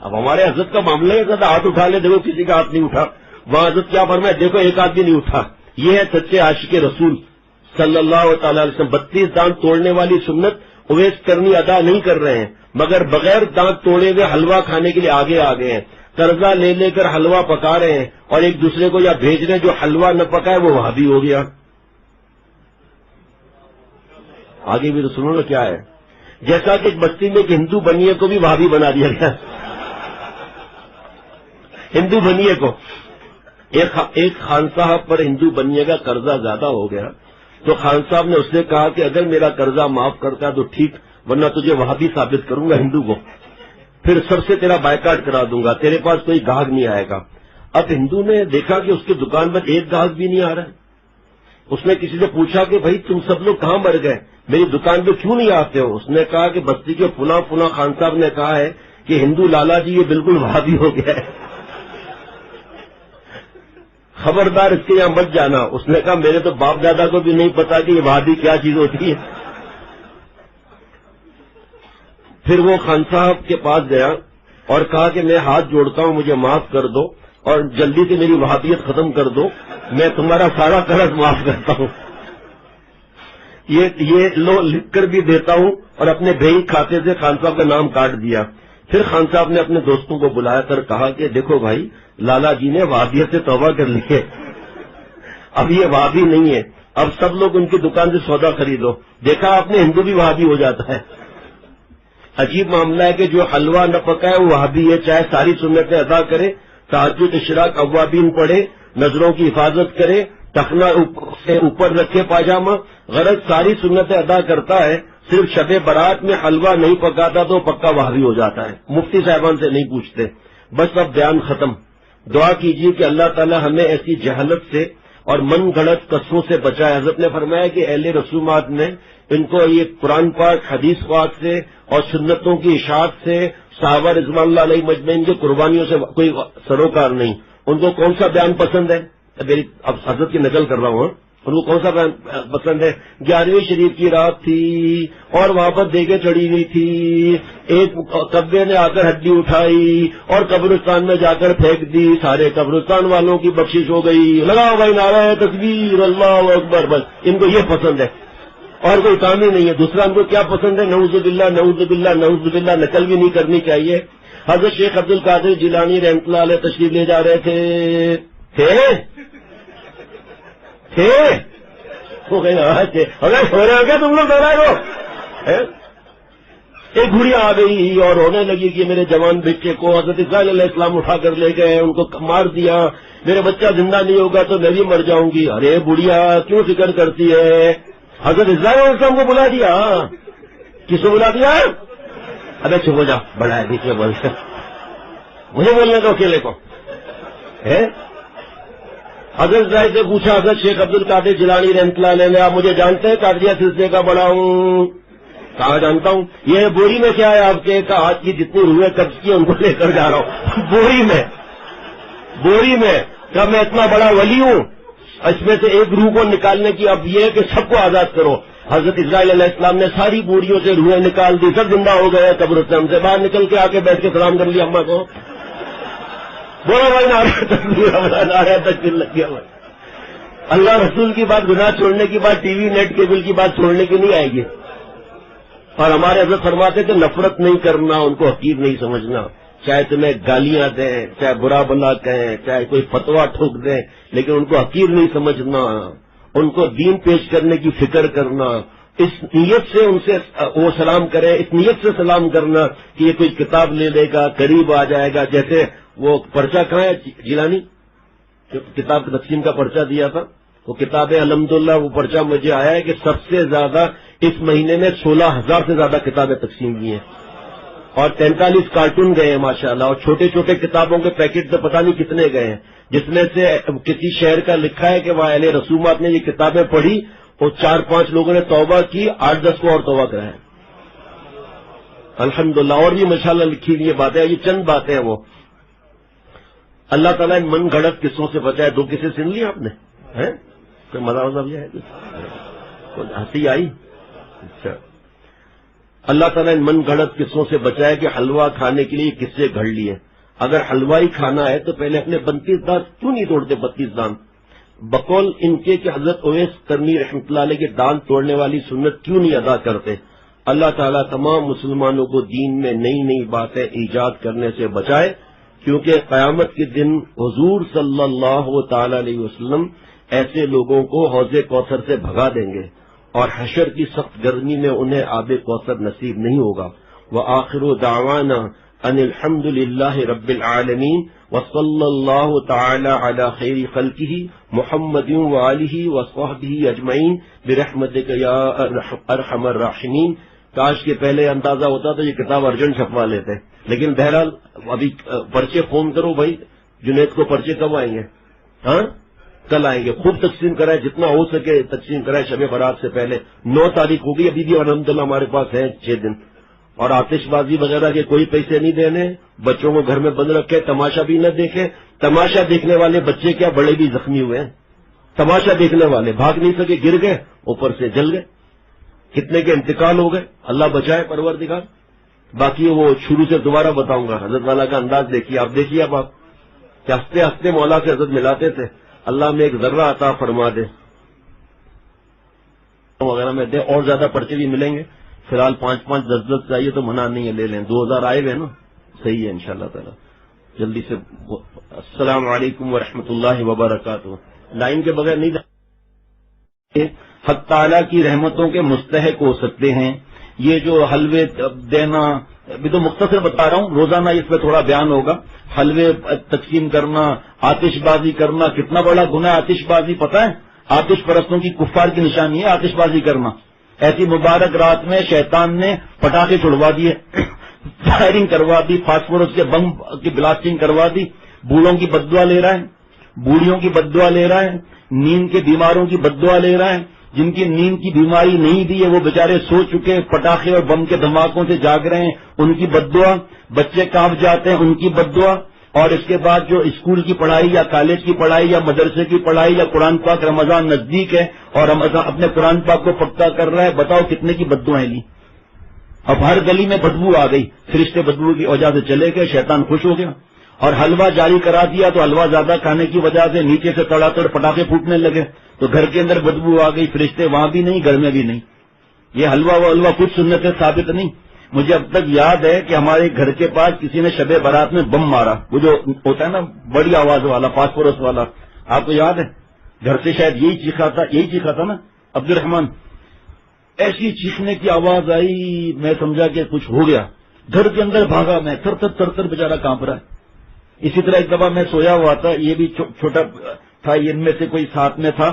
اب ہمارے حضرت کا معاملہ ہے کہ ہاتھ اٹھا لے، دیکھو کسی کا ہاتھ نہیں اٹھا، وہاں حضرت کیا فرمایا، دیکھو ایک آدمی نہیں اٹھا۔ یہ ہے سچے عاشق رسول صلی اللہ تعالی علیہ وسلم۔ 32 دانت توڑنے والی سنت اویس کرنی ادا نہیں کر رہے ہیں، مگر بغیر دانت توڑے ہوئے حلوہ کھانے کے لیے آگے آگے ہیں، قرضہ لے لے کر حلوہ پکا رہے ہیں، اور ایک دوسرے کو یا بھیج رہے ہیں جو حلوہ نہ پکائے وہ وہابی ہو گیا۔ آگے بھی تو سنو نا کیا ہے، جیسا کہ بستی میں ایک ہندو بنیے کو بھی وہابی بنا دیا گیا۔ ہندو بنیے کو ایک خان صاحب پر ہندو بنیے کا قرضہ زیادہ ہو گیا، تو خان صاحب نے اس سے کہا کہ اگر میرا قرضہ معاف کرتا ہے تو ٹھیک، ورنہ تجھے وہابی ثابت کروں گا ہندو کو، پھر سب سے تیرا بائیکاٹ کرا دوں گا، تیرے پاس کوئی گاہک نہیں آئے گا۔ اب ہندو نے دیکھا کہ اس کی دکان پر ایک گاہک بھی نہیں آ رہا ہے، اس نے کسی سے پوچھا کہ بھائی تم سب لوگ کہاں مر گئے، میری دکان پہ کیوں نہیں آتے ہو؟ اس نے کہا کہ بستی کے فلاں فلاں خان صاحب نے کہا ہے کہ ہندو لالا جی یہ بالکل وہابی ہو گیا ہے، خبردار اس کے یہاں مت جانا۔ اس نے کہا میرے تو باپ دادا کو بھی نہیں پتا کہ یہ وہابی کیا چیز ہوتی ہے۔ پھر وہ خان صاحب کے پاس گیا اور کہا کہ میں ہاتھ جوڑتا ہوں، مجھے معاف کر دو اور جلدی سے میری وہابیت ختم کر دو، میں تمہارا سارا قرض معاف کرتا ہوں، یہ لو لکھ کر بھی دیتا ہوں، اور اپنے بینک کھاتے سے خان صاحب کا نام کاٹ دیا۔ پھر خان صاحب نے اپنے دوستوں کو بلایا کر کہا کہ دیکھو بھائی لالا جی نے وہابیت سے توبہ کر لی ہے، اب یہ وہابی نہیں ہے، اب سب لوگ ان کی دکان سے سودا خریدو۔ دیکھا آپ نے ہندو بھی وہابی ہو جاتا ہے، عجیب معاملہ ہے کہ جو حلوہ نہ پکائے وہ وہابی ہے، چاہے ساری سنتیں ادا کرے، تہجد اشراق اوابین پڑھے، نظروں کی حفاظت کرے، ٹخنا سے اوپر رکھے پاجامہ، غرض ساری سنتیں ادا کرتا ہے، صرف شب برات میں حلوہ نہیں پکاتا تو پکا وہابی ہو جاتا ہے۔ مفتی صاحبان سے نہیں پوچھتے، بس اب بیان ختم۔ دعا کیجیے کہ اللہ تعالی ہمیں ایسی جہالت سے اور من گھڑت قصوں سے بچائے۔ حضرت نے فرمایا کہ اہل رسومات نے ان کو یہ قرآن پاک حدیث پاک سے اور سنتوں کی اشاعت سے، صحابہ رضوان اللہ علیہ مجمعین کی قربانیوں سے کوئی سروکار نہیں۔ ان کو کون سا بیان پسند ہے؟ اب حضرت کی نقل کر رہا ہوں، ان کو کون سا بیان پسند ہے؟ 11ویں شریف کی رات تھی اور وہاں پر دیگیں چڑھی ہوئی تھی، ایک کبے نے آ کر ہڈی اٹھائی اور قبرستان میں جا کر پھینک دی، سارے قبرستان والوں کی بخشش ہو گئی، لگاؤ بھائی نعرہ تکبیر اللہ اکبر۔ بس ان کو یہ پسند ہے اور کوئی کام ہی نہیں ہے۔ دوسرا ان کو کیا پسند ہے؟ نعوذ باللہ نعوذ باللہ نعوذ باللہ، نقل بھی نہیں کرنی چاہیے۔ حضرت شیخ عبد القادر جیلانی رحمۃ اللہ علیہ تشریف لے جا رہے تھے کیا تم لوگ ڈرائے ہو؟ ایک گھڑیاں آ گئی اور ہونے لگی کہ میرے جوان بچے کو حضرت اسماعیل علیہ السلام اٹھا کر لے گئے، ان کو مار دیا، میرے بچہ زندہ نہیں ہوگا تو میں بھی مر جاؤں گی۔ ارے بڑھیا کیوں فکر کرتی ہے؟ حضرت اسماعیل علیہ السلام کو بلا دیا۔ کس کو بلا دیا؟ ابے چپ ہو جا، بڑا ہے بیچ میں بول کر مجھے بولنے دو اکیلے کو۔ حضرت صاحب سے پوچھا، حضرت شیخ عبد القادر جیلانی رحمۃ اللہ علیہ، آپ مجھے جانتے ہیں؟ قادریہ سلسلے کا بڑا ہوں۔ کہا جانتا ہوں۔ یہ بوری میں کیا ہے آپ کے؟ کہا آج کی جتنی روحیں قبض کی ان کو لے کر جا رہا ہوں۔ بوری میں کیا میں اتنا بڑا ولی ہوں؟ اس میں سے ایک روح کو نکالنے کی اب یہ ہے کہ سب کو آزاد کرو۔ حضرت اسماعیل علیہ السلام نے ساری بوریوں سے روحیں نکال دی، سب زندہ ہو گئے، قبرستان سے باہر نکل کے آ کے بیٹھ کے سلام کر لیا اماں کو۔ بولا بھائی نعرہ تکبیر لگ گیا۔ اللہ رسول کی بات، گناہ چھوڑنے کی بات، ٹی وی نیٹ کیبل کی بات چھوڑنے کی نہیں آئے گی۔ اور ہمارے حضرت فرماتے کہ نفرت نہیں کرنا، ان کو حقیر نہیں سمجھنا، چاہے تمہیں گالیاں دیں، چاہے برا بلا کہیں، چاہے کوئی فتویٰ ٹھوک دیں، لیکن ان کو حقیر نہیں سمجھنا، ان کو دین پیش کرنے کی فکر کرنا، اس نیت سے ان سے وہ سلام کرے، اس نیت سے سلام کرنا کہ یہ کوئی کتاب لے لے گا، قریب آ جائے گا۔ جیسے وہ پرچہ کہاں ہے جیلانی؟ کتاب تقسیم کا پرچہ دیا تھا، وہ کتابیں الحمدللہ وہ پرچہ مجھے آیا ہے کہ سب سے زیادہ اس مہینے میں 16,000 سے زیادہ کتابیں تقسیم کی ہیں اور 43 کارٹون گئے ہیں ماشاءاللہ، اور چھوٹے چھوٹے کتابوں کے پیکٹ تو پتہ نہیں کتنے گئے ہیں، جس میں سے کسی شہر کا لکھا ہے کہ وہاں اہل رسومات نے یہ کتابیں پڑھی اور 4-5 لوگوں نے توبہ کی، 8-10 کو اور توبہ کرایا الحمدللہ۔ اور بھی ماشاءاللہ لکھی ہوئی باتیں، یہ چند باتیں ہیں وہ۔ اللہ تعالیٰ ان من گھڑت قصوں سے بچائے۔ 2 قصے سن لیے آپ نے؟ کوئی مزہ بھی ہے؟ ہنسی آئی؟ اچھا، اللہ تعالیٰ ان من گھڑت قصوں سے بچائے کہ حلوہ کھانے کے لیے قصے گھڑ لیے۔ اگر حلوہ ہی کھانا ہے تو پہلے اپنے 32 دانت کیوں نہیں توڑتے؟ 32 دانت بقول ان کے کہ حضرت اویس کرنی رحمۃ اللہ علیہ کے دانت توڑنے والی سنت کیوں نہیں ادا کرتے؟ اللہ تعالیٰ تمام مسلمانوں کو دین میں نئی نئی باتیں ایجاد کرنے سے بچائے، کیونکہ قیامت کے دن حضور صلی اللہ تعالی علیہ وسلم ایسے لوگوں کو حوض کوثر سے بھگا دیں گے اور حشر کی سخت گرمی میں انہیں آب کوثر نصیب نہیں ہوگا۔ وآخر دعوانا ان الحمد للہ رب العالمین وصلی اللہ تعالی علی خیر خلقہ محمد وآلہ وصحبہ اجمعین برحمتک یا ارحم الراحمین۔ کاش کے پہلے اندازہ ہوتا تو یہ کتاب ارجنٹ چھپوا لیتے، لیکن بہرحال ابھی پرچے فون کرو بھائی، جنید کو پرچے کب آئیں گے؟ ہاں کل آئیں گے۔ خوب تقسیم کرائے، جتنا ہو سکے تقسیم کرائے شب برات سے پہلے۔ 9 تاریخ ہوگی، ابھی بھی الحمدللہ ہمارے پاس ہیں 6 دن۔ اور آتش بازی وغیرہ کے کوئی پیسے نہیں دینے، بچوں کو گھر میں بند رکھے، تماشا بھی نہ دیکھے۔ تماشا دیکھنے والے بچے کیا بڑے بھی زخمی ہوئے ہیں، تماشا دیکھنے والے بھاگ نہیں سکے، گر گئے، اوپر سے جل گئے، کتنے کے انتقال ہو گئے، اللہ بچائے پروردگار۔ باقی وہ شروع سے دوبارہ بتاؤں گا۔ حضرت والا کا انداز دیکھیے، آپ دیکھیے اب آپ کہ ہنستے ہنستے مولا سے حضرت ملاتے تھے، اللہ میں ایک ذرہ عطا فرما دے وغیرہ میں دے۔ اور زیادہ پرچے بھی ملیں گے، فی الحال 5-5 10-10 چاہیے تو منع نہیں ہے، لے لیں۔ 2000 آئے ہوئے نا، صحیح ہے انشاءاللہ تعالی جلدی سے۔ السلام علیکم ورحمۃ اللہ وبرکاتہ۔ لائن کے بغیر نہیں، حق تعالیٰ کی رحمتوں کے مستحق ہو سکتے ہیں یہ جو حلوے دینا، ابھی تو مختصر بتا رہا ہوں، روزانہ اس پہ تھوڑا بیان ہوگا. حلوے تقسیم کرنا، آتش بازی کرنا، کتنا بڑا گناہ ہے آتش بازی، پتہ ہے؟ آتش پرستوں کی، کفار کی نشانی ہے آتش بازی کرنا. ایسی مبارک رات میں شیطان نے پٹاخے چھڑوا دیے، فائرنگ کروا دی، فاسفورس کے بم کی بلاسٹنگ کروا دی. بوڑھوں کی بددعا لے رہا ہے، بوڑھیوں کی بددعا لے رہا ہے، نیند کے بیماروں کی بددعا لے رہا ہے. جن کی نیند کی بیماری نہیں دی ہے وہ بیچارے سو چکے، پٹاخے اور بم کے دھماکوں سے جاگ رہے ہیں، ان کی بددعا. بچے کانپ جاتے ہیں، ان کی بددعا. اور اس کے بعد جو اسکول کی پڑھائی یا کالج کی پڑھائی یا مدرسے کی پڑھائی یا قرآن پاک، رمضان نزدیک ہے اور رمضان اپنے قرآن پاک کو پکا کر رہا ہے، بتاؤ کتنے کی بددعائیں لی. اب ہر گلی میں بدبو آ گئی، فرشتے بدبو کی وجہ سے چلے گئے، شیطان خوش ہو گیا. اور حلوہ جاری کرا دیا تو حلوہ زیادہ کھانے کی وجہ سے نیچے سے تڑا تڑ پٹاخے پھوٹنے لگے، تو گھر کے اندر بدبو آ گئی، فرشتے وہاں بھی نہیں، گھر میں بھی نہیں. یہ حلوہ و حلوہ کچھ سنت ثابت نہیں. مجھے اب تک یاد ہے کہ ہمارے گھر کے پاس کسی نے شب برات میں بم مارا، وہ جو ہوتا ہے نا بڑی آواز والا، فاسفورس والا، آپ کو یاد ہے؟ گھر سے شاید یہی چیخا تھا نا عبد الرحمان. ایسی چیخنے کی آواز آئی، میں سمجھا کہ کچھ ہو گیا. گھر کے اندر بھاگا میں، تھر تھر بیچارہ کانپ رہا ہے. اسی طرح ایک دفعہ میں سویا ہوا تھا، یہ بھی چھوٹا تھا، ان میں سے کوئی ساتھ میں تھا،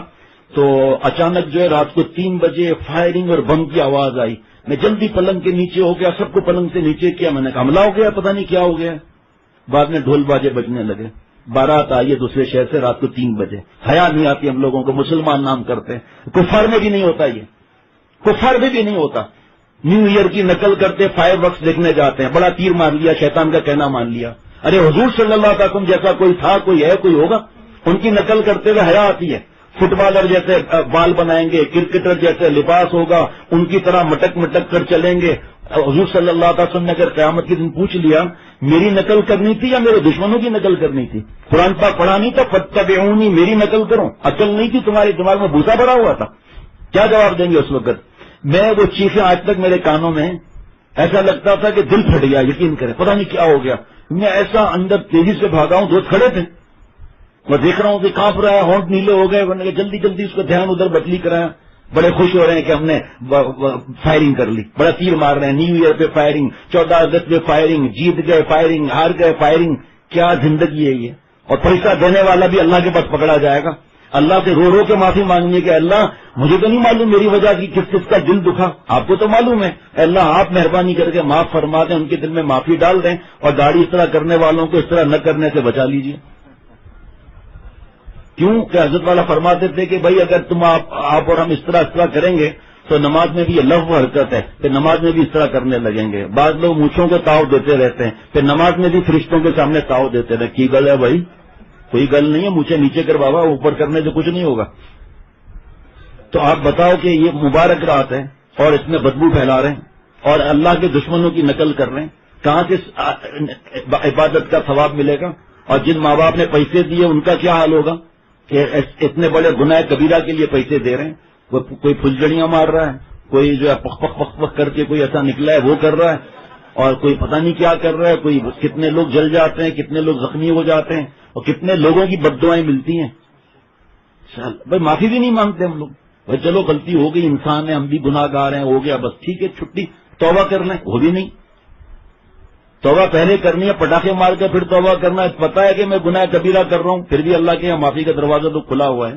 تو اچانک جو ہے رات کو 3 بجے فائرنگ اور بم کی آواز آئی. میں جلدی پلنگ کے نیچے ہو گیا، سب کو پلنگ سے نیچے کیا، میں نے کہا حملہ ہو گیا، پتہ نہیں کیا ہو گیا. بعد میں ڈھول باجے بجنے لگے، بارات آئی ہے دوسرے شہر سے رات کو 3 بجے. حیا نہیں آتی ہم لوگوں کو، مسلمان نام کرتے ہیں. کفار میں بھی نہیں ہوتا، یہ کفار میں بھی نہیں ہوتا. نیو ایئر کی نقل کرتے، فائر ورکس دیکھنے جاتے ہیں، بڑا تیر مار لیا، شیطان کا کہنا مان لیا. ارے حضور صلی اللہ علیہ وسلم جیسا کوئی تھا، کوئی ہے، کوئی ہوگا؟ ان کی نقل کرتے ہوئے حیا آتی ہے. فٹ بالر جیسے بال بنائیں گے، کرکٹر جیسے لباس ہوگا، ان کی طرح مٹک مٹک کر چلیں گے. حضور صلی اللہ علیہ وسلم نے اگر قیامت کے دن پوچھ لیا میری نقل کرنی تھی یا میرے دشمنوں کی نقل کرنی تھی؟ قرآن پاک پڑھا نہیں تھا فاتبعونی، میری نقل کرو؟ عقل نہیں تھی تمہارے دماغ میں، بھوسا بھرا ہوا تھا؟ کیا جواب دیں گے اس وقت؟ میں وہ چیخیں آج تک میرے کانوں میں، ایسا لگتا تھا کہ دل پھٹ گیا. یقین کریں، پتہ نہیں کیا ہو گیا. میں ایسا اندر تیزی سے بھاگا ہوں، دوست کھڑے تھے، میں دیکھ رہا ہوں کہ کانپ رہا ہے، ہونٹ نیلے ہو گئے. ورنہ جلدی جلدی اس کا دھیان ادھر بدلی کرایا. بڑے خوش ہو رہے ہیں کہ ہم نے فائرنگ کر لی، بڑا تیر مار رہے ہیں. نیو ایئر پہ فائرنگ، 14 اگست پہ فائرنگ، جیت گئے فائرنگ، ہار گئے فائرنگ. کیا زندگی ہے یہ؟ اور پیسہ دینے والا بھی اللہ کے پاس پکڑا جائے گا. اللہ سے رو رو کے معافی مانگیے کہ اللہ مجھے تو نہیں معلوم میری وجہ کی کس کس کا دل دکھا، آپ کو تو معلوم ہے. اللہ آپ مہربانی کر کے معاف فرما دیں، ان کے دل میں معافی ڈال دیں، اور گاڑی اس طرح کرنے والوں کو اس طرح نہ کرنے سے بچا لیجیے. کیوں کہ حضرت والا فرماتے تھے کہ بھائی اگر تم آپ اور ہم اس طرح کریں گے تو نماز میں بھی یہ لغو حرکت ہے، پھر نماز میں بھی اس طرح کرنے لگیں گے. بعض لوگ مونچھوں کو تاؤ دیتے رہتے ہیں، پھر نماز میں بھی فرشتوں کے سامنے تاؤ دیتے رہتے. کی گل ہے بھائی؟ کوئی گل نہیں ہے، مونچھیں نیچے کر بابا، اوپر کرنے سے کچھ نہیں ہوگا. تو آپ بتاؤ کہ یہ مبارک رات ہے اور اس میں بدبو پھیلا رہے ہیں اور اللہ کے دشمنوں کی نقل کر رہے ہیں. کہاں سے عبادت کا ثواب ملے گا؟ اور جن ماں باپ نے پیسے دیے ان کا کیا حال ہوگا کہ اتنے بڑے گناہ کبیرہ کے لیے پیسے دے رہے ہیں. کوئی پھلجڑیاں مار رہا ہے، کوئی جو ہے پخ پخ پخ پخ کر کے کوئی ایسا نکلا ہے وہ کر رہا ہے، اور کوئی پتہ نہیں کیا کر رہا ہے. کوئی کتنے لوگ جل جاتے ہیں، کتنے لوگ زخمی ہو جاتے ہیں، اور کتنے لوگوں کی بددعائیں ملتی ہیں. بھائی معافی بھی نہیں مانگتے ہم لوگ. بھائی چلو غلطی ہو گئی، انسان ہے، ہم بھی گناہ گار ہیں، ہو گیا بس ٹھیک ہے، چھٹی، توبہ کر لیں. وہ بھی نہیں. توبہ پہلے کرنی ہے، پٹاخے مار کے پھر توبہ کرنا ہے. پتا ہے کہ میں گناہ کبیرہ کر رہا ہوں، پھر بھی اللہ کے یہاں معافی کا دروازہ تو کھلا ہوا ہے.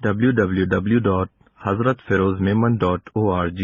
www.hazratfirozmemon.org